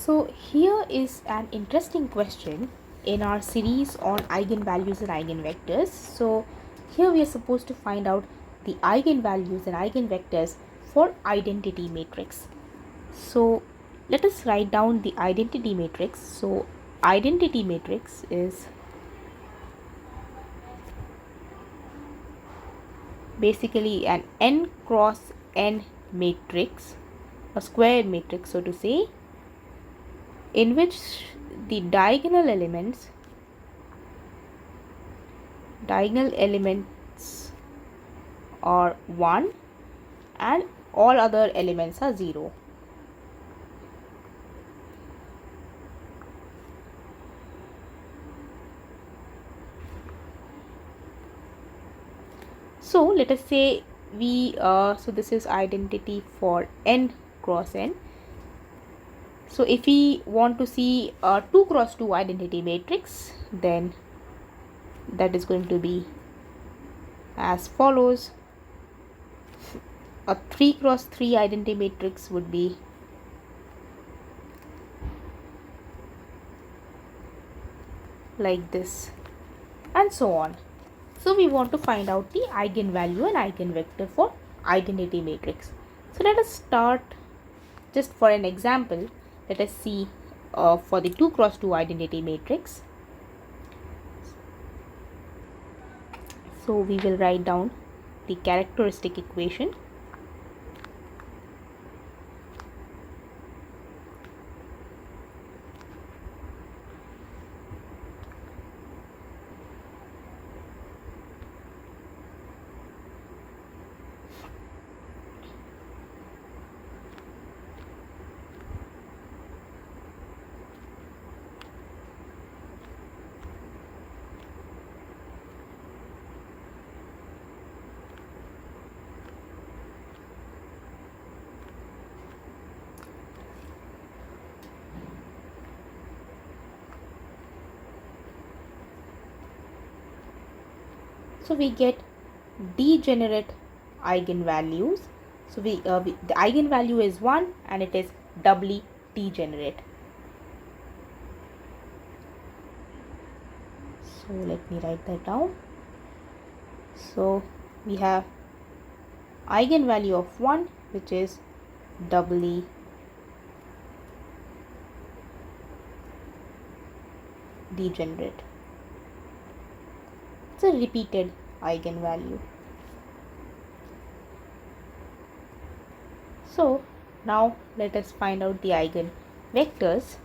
So here is an interesting question in our series on eigenvalues and eigenvectors. So here we are supposed to find out the eigenvalues and eigenvectors for identity matrix. So let us write down the identity matrix. So identity matrix is basically an n cross n matrix, a square matrix so to say, in which the diagonal elements are 1 and all other elements are 0. So let us say so this is identity for n cross n. So if we want to see a 2 cross 2 identity matrix, then that is going to be as follows. A 3 cross 3 identity matrix would be like this, and so on. So we want to find out the eigenvalue and eigenvector for identity matrix. So let us start just for an example. Let us see for the 2 cross 2 identity matrix. So we will write down the characteristic equation. So we get degenerate eigenvalues. So the eigenvalue is 1 and it is doubly degenerate. So let me write that down. So we have eigenvalue of 1 which is doubly degenerate. It's a repeated eigenvalue. So now let us find out the eigenvectors.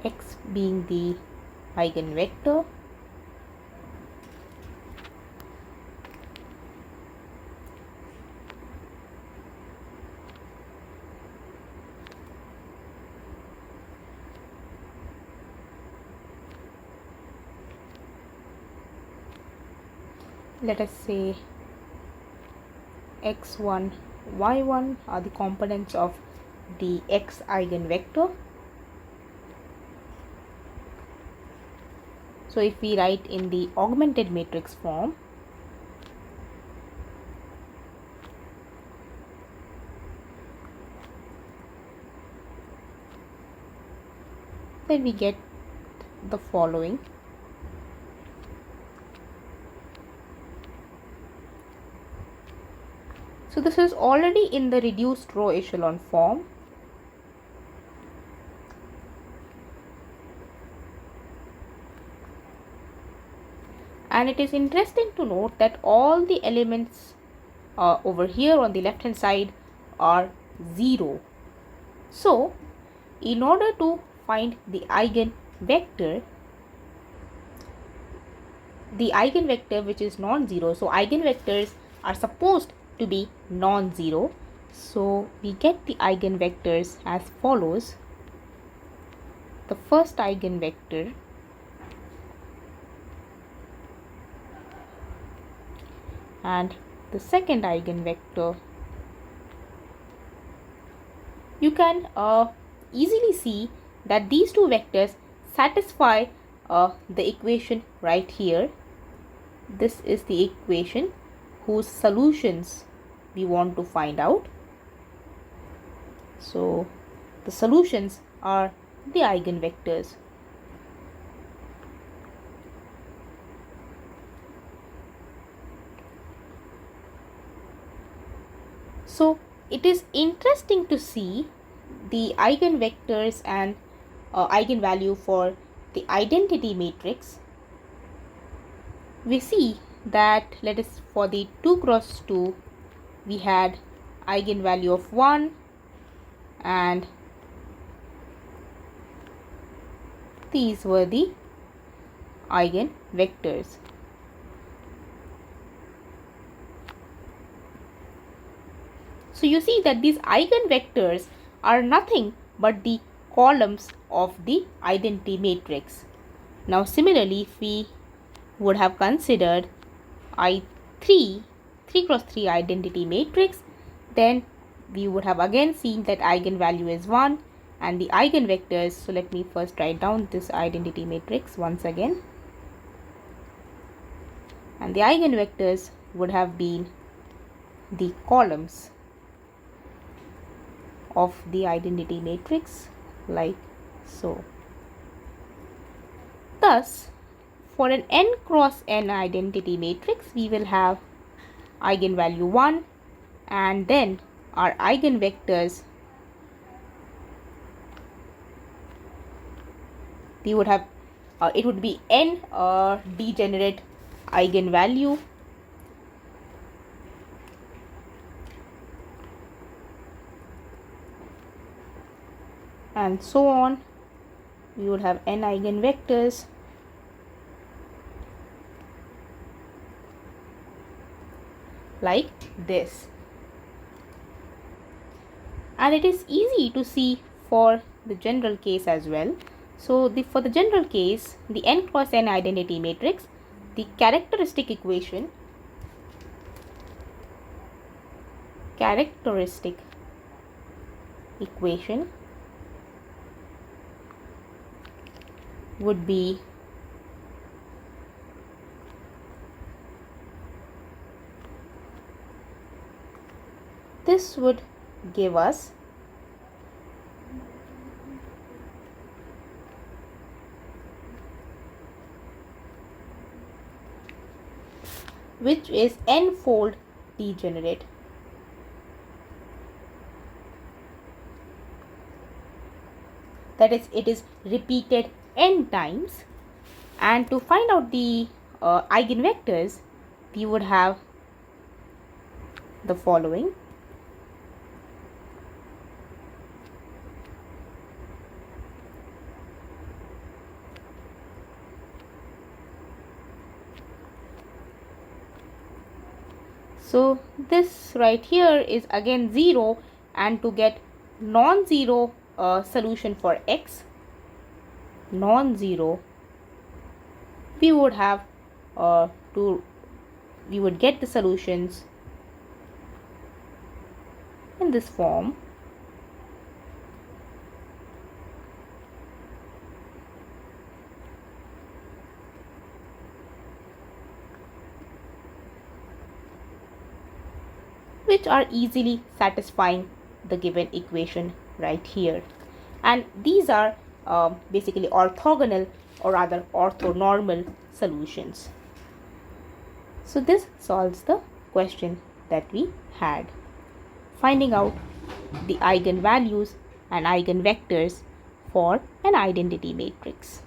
X being the eigenvector, let us say x1, y1 are the components of the x eigenvector. So if we write in the augmented matrix form, then we get the following. So this is already in the reduced row echelon form. And it is interesting to note that all the elements over here on the left hand side are 0. So in order to find the eigenvector which is non-zero, so eigenvectors are supposed to be non-zero, so we get the eigenvectors as follows. The first eigenvector and the second eigenvector, you can easily see that these two vectors satisfy the equation right here. This is the equation whose solutions we want to find out. So the solutions are the eigenvectors. So it is interesting to see the eigenvectors and eigenvalue for the identity matrix. We see that, let us, for the 2 cross 2, we had eigenvalue of 1 and these were the eigenvectors. So you see that these eigenvectors are nothing but the columns of the identity matrix. Now similarly, if we would have considered I3 3 cross 3 identity matrix, then we would have again seen that eigenvalue is 1 and the eigenvectors. So let me first write down this identity matrix once again, and the eigenvectors would have been the columns of the identity matrix, like so. Thus, for an n cross n identity matrix, we will have eigenvalue 1 and then our eigenvectors, we would have it would be n degenerate eigenvalue, and so on. We would have n eigenvectors like this. And it is easy to see for the general case as well. So for the general case, the n cross n identity matrix, the characteristic equation would be this, would give us which is n-fold degenerate. That is, it is repeated n times. And to find out the eigenvectors, we would have the following. So this right here is again 0, and to get non-zero solution for x, non-zero, we would have we would get the solutions in this form. Which are easily satisfying the given equation right here. And these are basically orthogonal, or rather orthonormal solutions. So this solves the question that we had, finding out the eigenvalues and eigenvectors for an identity matrix.